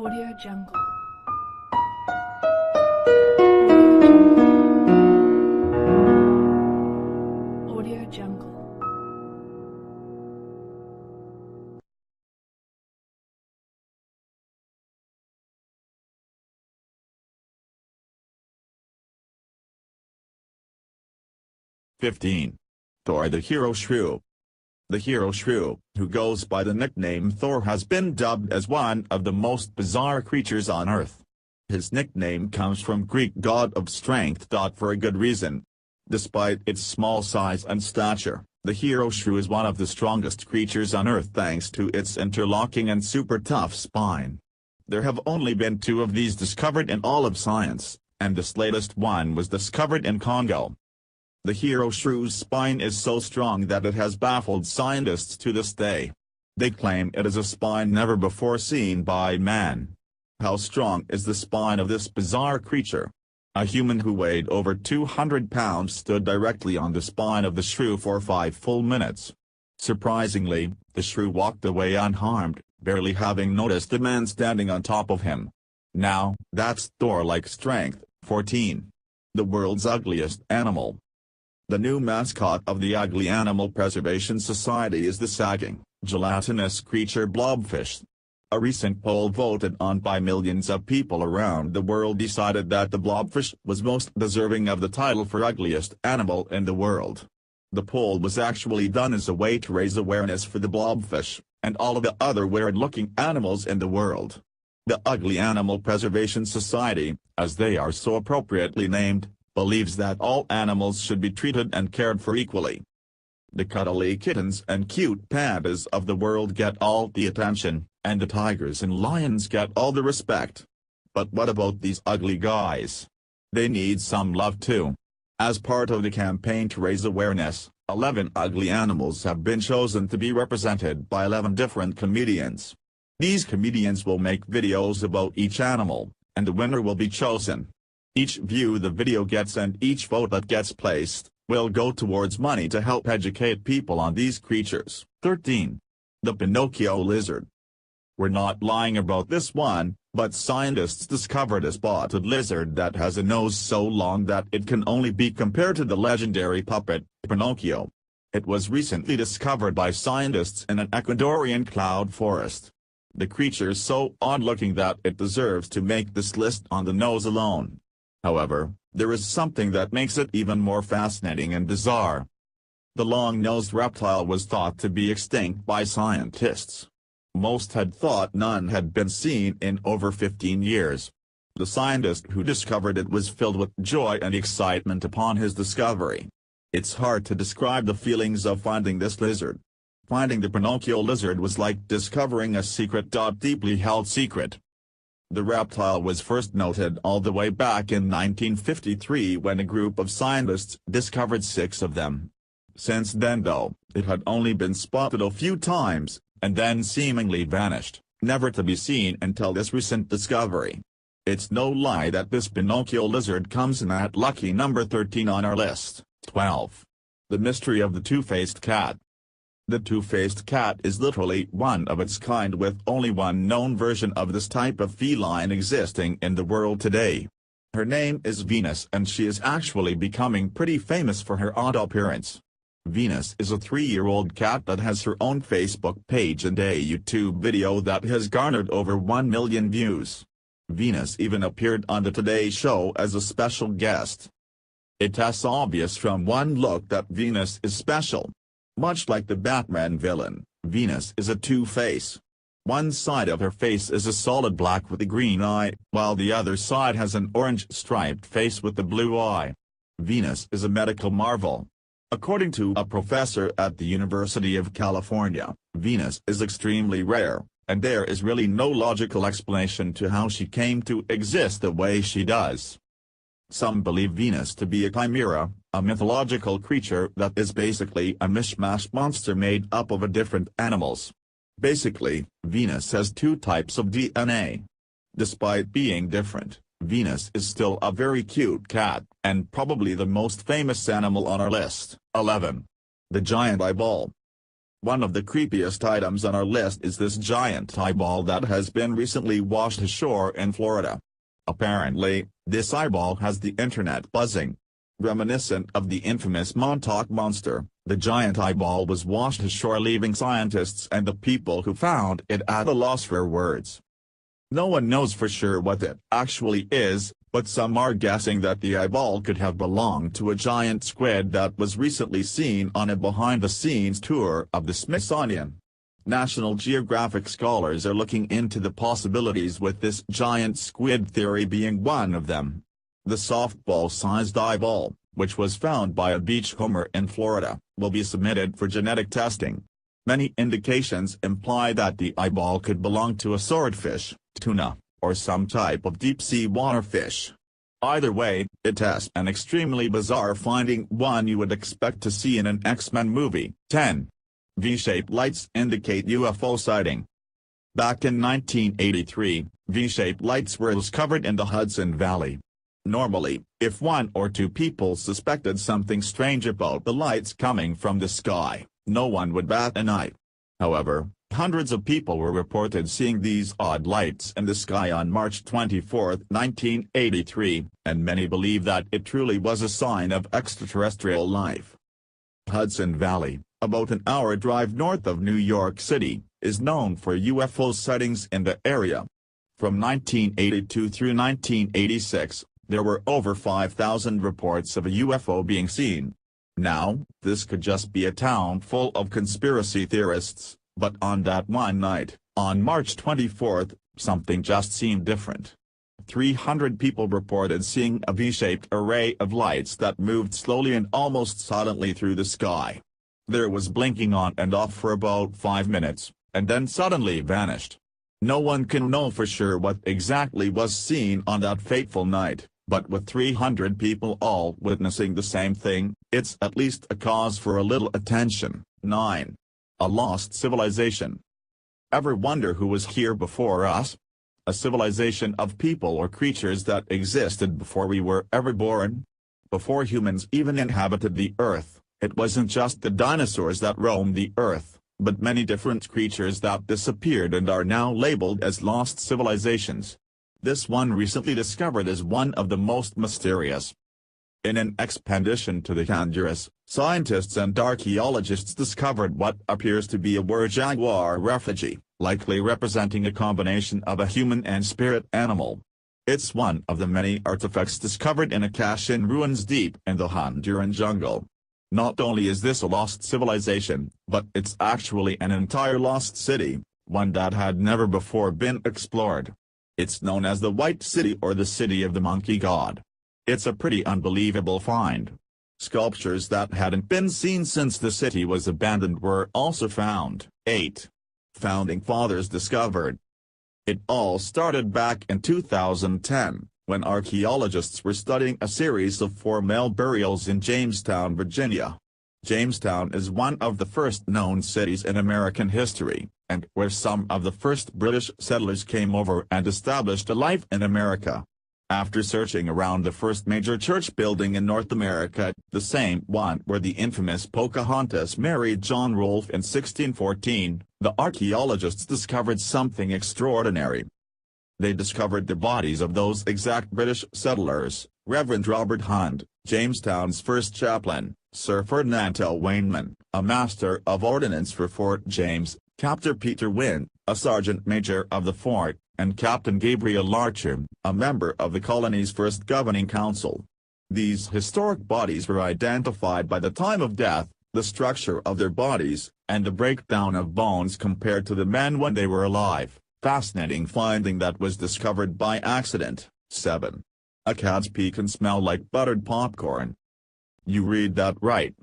Audio Jungle. Audio Jungle. Thor the Hero Shrew. The Hero Shrew, who goes by the nickname Thor, has been dubbed as one of the most bizarre creatures on Earth. His nickname comes from Greek god of strength. For a good reason. Despite its small size and stature, the Hero Shrew is one of the strongest creatures on Earth thanks to its interlocking and super tough spine. There have only been 2 of these discovered in all of science, and this latest one was discovered in Congo. The Hero Shrew's spine is so strong that it has baffled scientists to this day. They claim it is a spine never before seen by man. How strong is the spine of this bizarre creature? A human who weighed over 200 pounds stood directly on the spine of the shrew for 5 full minutes. Surprisingly, the shrew walked away unharmed, barely having noticed the man standing on top of him. Now, that's Thor-like strength. 14. The world's ugliest animal. The new mascot of the Ugly Animal Preservation Society is the sagging, gelatinous creature blobfish. A recent poll voted on by millions of people around the world decided that the blobfish was most deserving of the title for ugliest animal in the world. The poll was actually done as a way to raise awareness for the blobfish, and all of the other weird-looking animals in the world. The Ugly Animal Preservation Society, as they are so appropriately named, believes that all animals should be treated and cared for equally. The cuddly kittens and cute pandas of the world get all the attention, and the tigers and lions get all the respect. But what about these ugly guys? They need some love too. As part of the campaign to raise awareness, 11 ugly animals have been chosen to be represented by 11 different comedians. These comedians will make videos about each animal, and the winner will be chosen. Each view the video gets and each vote that gets placed, will go towards money to help educate people on these creatures. 13. The Pinocchio lizard. We're not lying about this one, but scientists discovered a spotted lizard that has a nose so long that it can only be compared to the legendary puppet, Pinocchio. It was recently discovered by scientists in an Ecuadorian cloud forest. The creature's so odd-looking that it deserves to make this list on the nose alone. However, there is something that makes it even more fascinating and bizarre. The long-nosed reptile was thought to be extinct by scientists. Most had thought none had been seen in over 15 years. The scientist who discovered it was filled with joy and excitement upon his discovery. It's hard to describe the feelings of finding this lizard. Finding the Pinocchio lizard was like discovering a secret. Deeply held secret. The reptile was first noted all the way back in 1953 when a group of scientists discovered 6 of them. Since then though, it had only been spotted a few times, and then seemingly vanished, never to be seen until this recent discovery. It's no lie that this Pinocchio lizard comes in at lucky number 13 on our list. 12. The mystery of the two-faced cat. The two-faced cat is literally one of its kind, with only one known version of this type of feline existing in the world today. Her name is Venus, and she is actually becoming pretty famous for her odd appearance. Venus is a 3-year-old cat that has her own Facebook page and a YouTube video that has garnered over 1 million views. Venus even appeared on the Today Show as a special guest. It's obvious from one look that Venus is special. Much like the Batman villain, Venus is a two-face. One side of her face is a solid black with a green eye, while the other side has an orange striped face with a blue eye. Venus is a medical marvel. According to a professor at the University of California, Venus is extremely rare, and there is really no logical explanation to how she came to exist the way she does. Some believe Venus to be a chimera, a mythological creature that is basically a mishmash monster made up of different animals. Basically, Venus has 2 types of DNA. Despite being different, Venus is still a very cute cat, and probably the most famous animal on our list. 11. The giant eyeball. One of the creepiest items on our list is this giant eyeball that has been recently washed ashore in Florida. Apparently, this eyeball has the internet buzzing. Reminiscent of the infamous Montauk Monster, the giant eyeball was washed ashore, leaving scientists and the people who found it at a loss for words. No one knows for sure what it actually is, but some are guessing that the eyeball could have belonged to a giant squid that was recently seen on a behind-the-scenes tour of the Smithsonian. National Geographic scholars are looking into the possibilities, with this giant squid theory being one of them. The softball-sized eyeball, which was found by a beachcomber in Florida, will be submitted for genetic testing. Many indications imply that the eyeball could belong to a swordfish, tuna, or some type of deep-sea water fish. Either way, it is an extremely bizarre finding, one you would expect to see in an X-Men movie. 10. V-shaped lights indicate UFO sighting. Back in 1983, V-shaped lights were discovered in the Hudson Valley. Normally, if one or two people suspected something strange about the lights coming from the sky, no one would bat an eye. However, hundreds of people were reported seeing these odd lights in the sky on March 24, 1983, and many believe that it truly was a sign of extraterrestrial life. Hudson Valley, about an hour drive north of New York City, is known for UFO sightings in the area. From 1982 through 1986, there were over 5,000 reports of a UFO being seen. Now, this could just be a town full of conspiracy theorists, but on that one night, on March 24, something just seemed different. 300 people reported seeing a V-shaped array of lights that moved slowly and almost silently through the sky. There was blinking on and off for about 5 minutes, and then suddenly vanished. No one can know for sure what exactly was seen on that fateful night, but with 300 people all witnessing the same thing, it's at least a cause for a little attention. 9. A lost civilization. Ever wonder who was here before us? A civilization of people or creatures that existed before we were ever born? Before humans even inhabited the earth, it wasn't just the dinosaurs that roamed the earth, but many different creatures that disappeared and are now labeled as lost civilizations. This one recently discovered is one of the most mysterious. In an expedition to the Honduras, scientists and archaeologists discovered what appears to be a were-jaguar refugee, likely representing a combination of a human and spirit animal. It's one of the many artifacts discovered in a cache in ruins deep in the Honduran jungle. Not only is this a lost civilization, but it's actually an entire lost city, one that had never before been explored. It's known as the White City or the City of the Monkey God. It's a pretty unbelievable find. Sculptures that hadn't been seen since the city was abandoned were also found. 8. Founding Fathers discovered. It all started back in 2010, when archaeologists were studying a series of 4 male burials in Jamestown, Virginia. Jamestown is one of the first known cities in American history, and where some of the first British settlers came over and established a life in America. After searching around the first major church building in North America, the same one where the infamous Pocahontas married John Rolfe in 1614, the archaeologists discovered something extraordinary. They discovered the bodies of those exact British settlers: Reverend Robert Hunt, Jamestown's first chaplain; Sir Ferdinando Wainman, a master of ordnance for Fort James; Captain Peter Wynne, a sergeant major of the fort; and Captain Gabriel Larcher, a member of the colony's first governing council. These historic bodies were identified by the time of death, the structure of their bodies, and the breakdown of bones compared to the men when they were alive. Fascinating finding that was discovered by accident. 7. A cat's pee can smell like buttered popcorn. You read that right.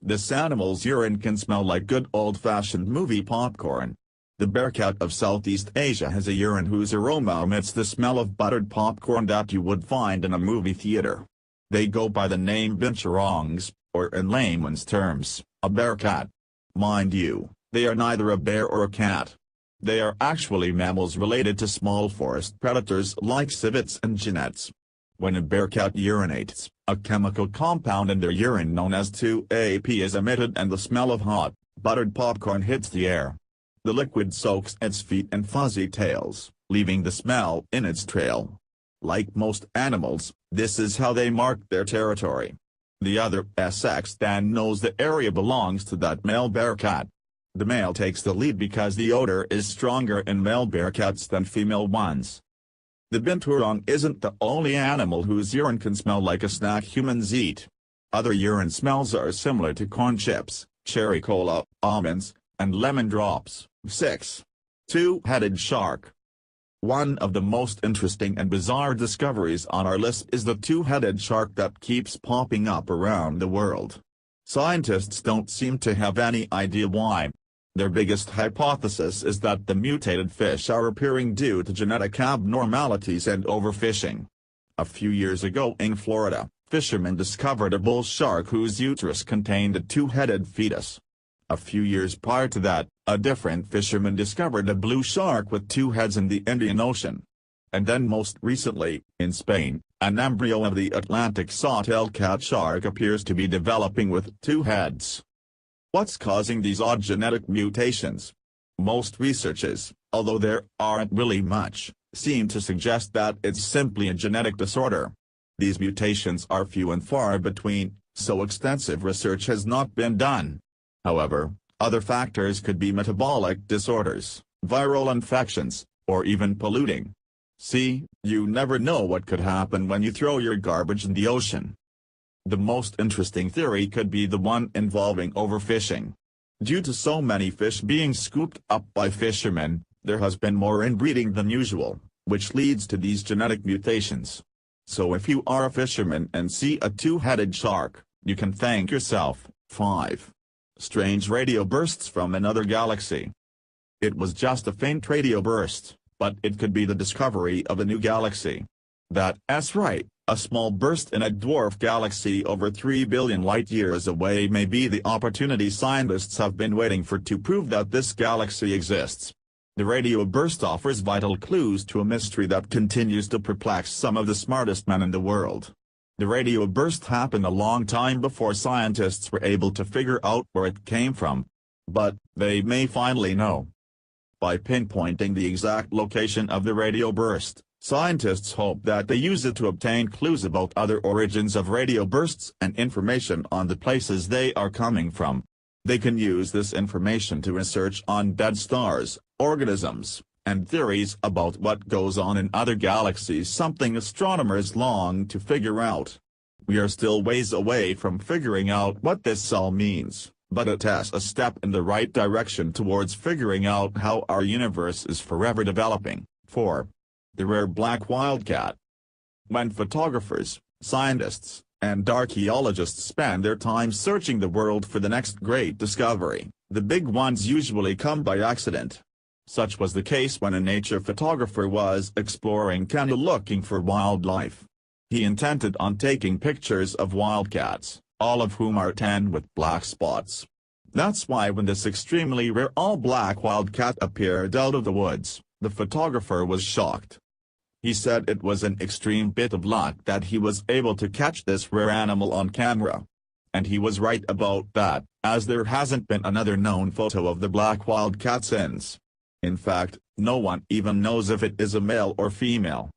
This animal's urine can smell like good old-fashioned movie popcorn. The bearcat of Southeast Asia has a urine whose aroma emits the smell of buttered popcorn that you would find in a movie theater. They go by the name binturongs, or in layman's terms, a bearcat. Mind you, they are neither a bear or a cat. They are actually mammals related to small forest predators like civets and genets. When a bearcat urinates, a chemical compound in their urine known as 2-AP is emitted and the smell of hot, buttered popcorn hits the air. The liquid soaks its feet and fuzzy tails, leaving the smell in its trail. Like most animals, this is how they mark their territory. The other sex then knows the area belongs to that male bear cat. The male takes the lead because the odor is stronger in male bear cats than female ones. The binturong isn't the only animal whose urine can smell like a snack humans eat. Other urine smells are similar to corn chips, cherry cola, almonds, and lemon drops. 6. Two-headed shark. One of the most interesting and bizarre discoveries on our list is the two-headed shark that keeps popping up around the world. Scientists don't seem to have any idea why. Their biggest hypothesis is that the mutated fish are appearing due to genetic abnormalities and overfishing. A few years ago in Florida, fishermen discovered a bull shark whose uterus contained a two-headed fetus. A few years prior to that, a different fisherman discovered a blue shark with two heads in the Indian Ocean. And then most recently, in Spain, an embryo of the Atlantic sawtail cat shark appears to be developing with two heads. What's causing these odd genetic mutations? Most researches, although there aren't really much, seem to suggest that it's simply a genetic disorder. These mutations are few and far between, so extensive research has not been done. However, other factors could be metabolic disorders, viral infections, or even polluting. See, you never know what could happen when you throw your garbage in the ocean. The most interesting theory could be the one involving overfishing. Due to so many fish being scooped up by fishermen, there has been more inbreeding than usual, which leads to these genetic mutations. So if you are a fisherman and see a two-headed shark, you can thank yourself. 5. Strange radio bursts from another galaxy. It was just a faint radio burst, but it could be the discovery of a new galaxy. That's right, a small burst in a dwarf galaxy over 3 billion light-years away may be the opportunity scientists have been waiting for to prove that this galaxy exists. The radio burst offers vital clues to a mystery that continues to perplex some of the smartest men in the world. The radio burst happened a long time before scientists were able to figure out where it came from. But they may finally know. By pinpointing the exact location of the radio burst, scientists hope that they use it to obtain clues about other origins of radio bursts and information on the places they are coming from. They can use this information to research on dead stars, organisms, and theories about what goes on in other galaxies, something astronomers long to figure out. We are still ways away from figuring out what this all means, but it is a step in the right direction towards figuring out how our universe is forever developing. 4. The rare black wildcat. When photographers, scientists, and archaeologists spend their time searching the world for the next great discovery, the big ones usually come by accident. Such was the case when a nature photographer was exploring Canada looking for wildlife. He intended on taking pictures of wildcats, all of whom are tan with black spots. That's why when this extremely rare all-black wildcat appeared out of the woods, the photographer was shocked. He said it was an extreme bit of luck that he was able to catch this rare animal on camera. And he was right about that, as there hasn't been another known photo of the black wildcat since. In fact, no one even knows if it is a male or female.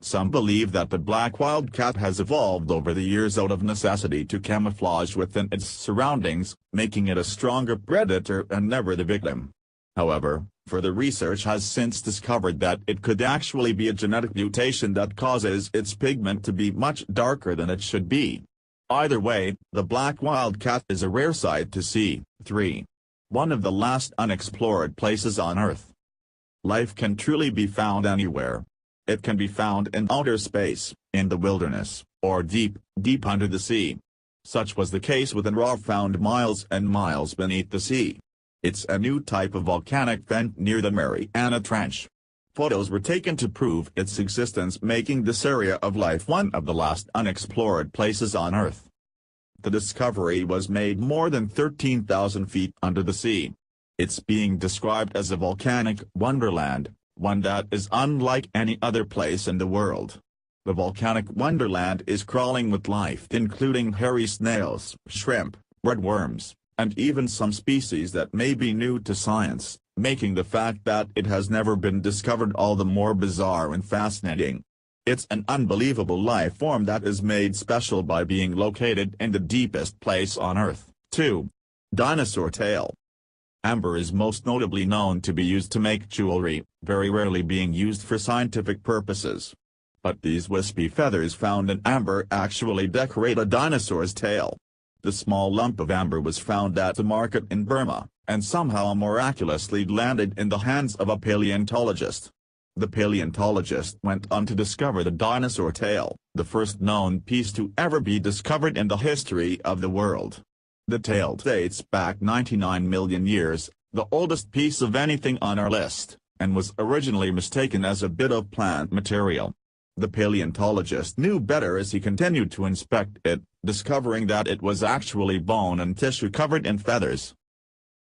Some believe that the black wildcat has evolved over the years out of necessity to camouflage within its surroundings, making it a stronger predator and never the victim. However, further research has since discovered that it could actually be a genetic mutation that causes its pigment to be much darker than it should be. Either way, the black wildcat is a rare sight to see. 3. One of the last unexplored places on Earth. Life can truly be found anywhere. It can be found in outer space, in the wilderness, or deep, deep under the sea. Such was the case with an rock found miles and miles beneath the sea. It's a new type of volcanic vent near the Mariana Trench. Photos were taken to prove its existence, making this area of life one of the last unexplored places on Earth. The discovery was made more than 13,000 feet under the sea. It's being described as a volcanic wonderland, one that is unlike any other place in the world. The volcanic wonderland is crawling with life, including hairy snails, shrimp, red worms, and even some species that may be new to science, making the fact that it has never been discovered all the more bizarre and fascinating. It's an unbelievable life form that is made special by being located in the deepest place on Earth. 2. Dinosaur tail. Amber is most notably known to be used to make jewelry, very rarely being used for scientific purposes. But these wispy feathers found in amber actually decorate a dinosaur's tail. The small lump of amber was found at the market in Burma, and somehow miraculously landed in the hands of a paleontologist. The paleontologist went on to discover the dinosaur tail, the first known piece to ever be discovered in the history of the world. The tail dates back 99 million years, the oldest piece of anything on our list, and was originally mistaken as a bit of plant material. The paleontologist knew better as he continued to inspect it, discovering that it was actually bone and tissue covered in feathers.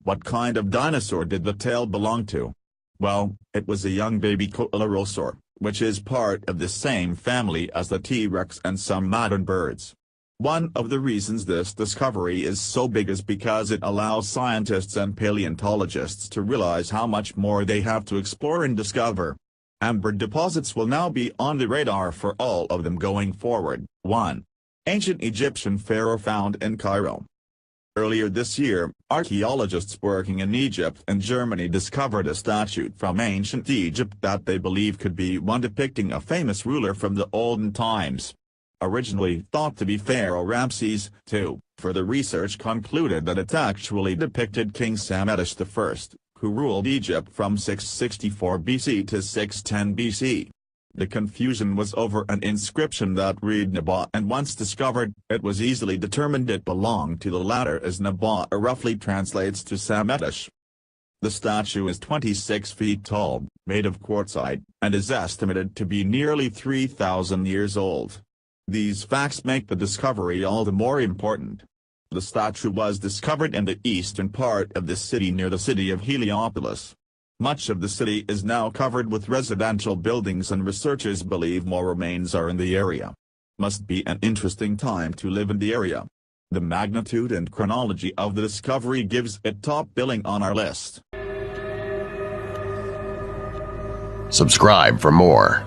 What kind of dinosaur did the tail belong to? Well, it was a young baby coelurosaur, which is part of the same family as the T-Rex and some modern birds. One of the reasons this discovery is so big is because it allows scientists and paleontologists to realize how much more they have to explore and discover. Amber deposits will now be on the radar for all of them going forward. 1. Ancient Egyptian pharaoh found in Cairo. Earlier this year, archaeologists working in Egypt and Germany discovered a statue from ancient Egypt that they believe could be one depicting a famous ruler from the olden times. Originally thought to be Pharaoh Ramses II, further research concluded that it actually depicted King Psammetichus I, who ruled Egypt from 664 BC to 610 BC. The confusion was over an inscription that read Naba, and once discovered, it was easily determined it belonged to the latter, as Naba roughly translates to Psammetichus. The statue is 26 feet tall, made of quartzite, and is estimated to be nearly 3,000 years old. These facts make the discovery all the more important. The statue was discovered in the eastern part of the city near the city of Heliopolis. Much of the city is now covered with residential buildings, and researchers believe more remains are in the area. Must be an interesting time to live in the area. The magnitude and chronology of the discovery gives it top billing on our list. Subscribe for more.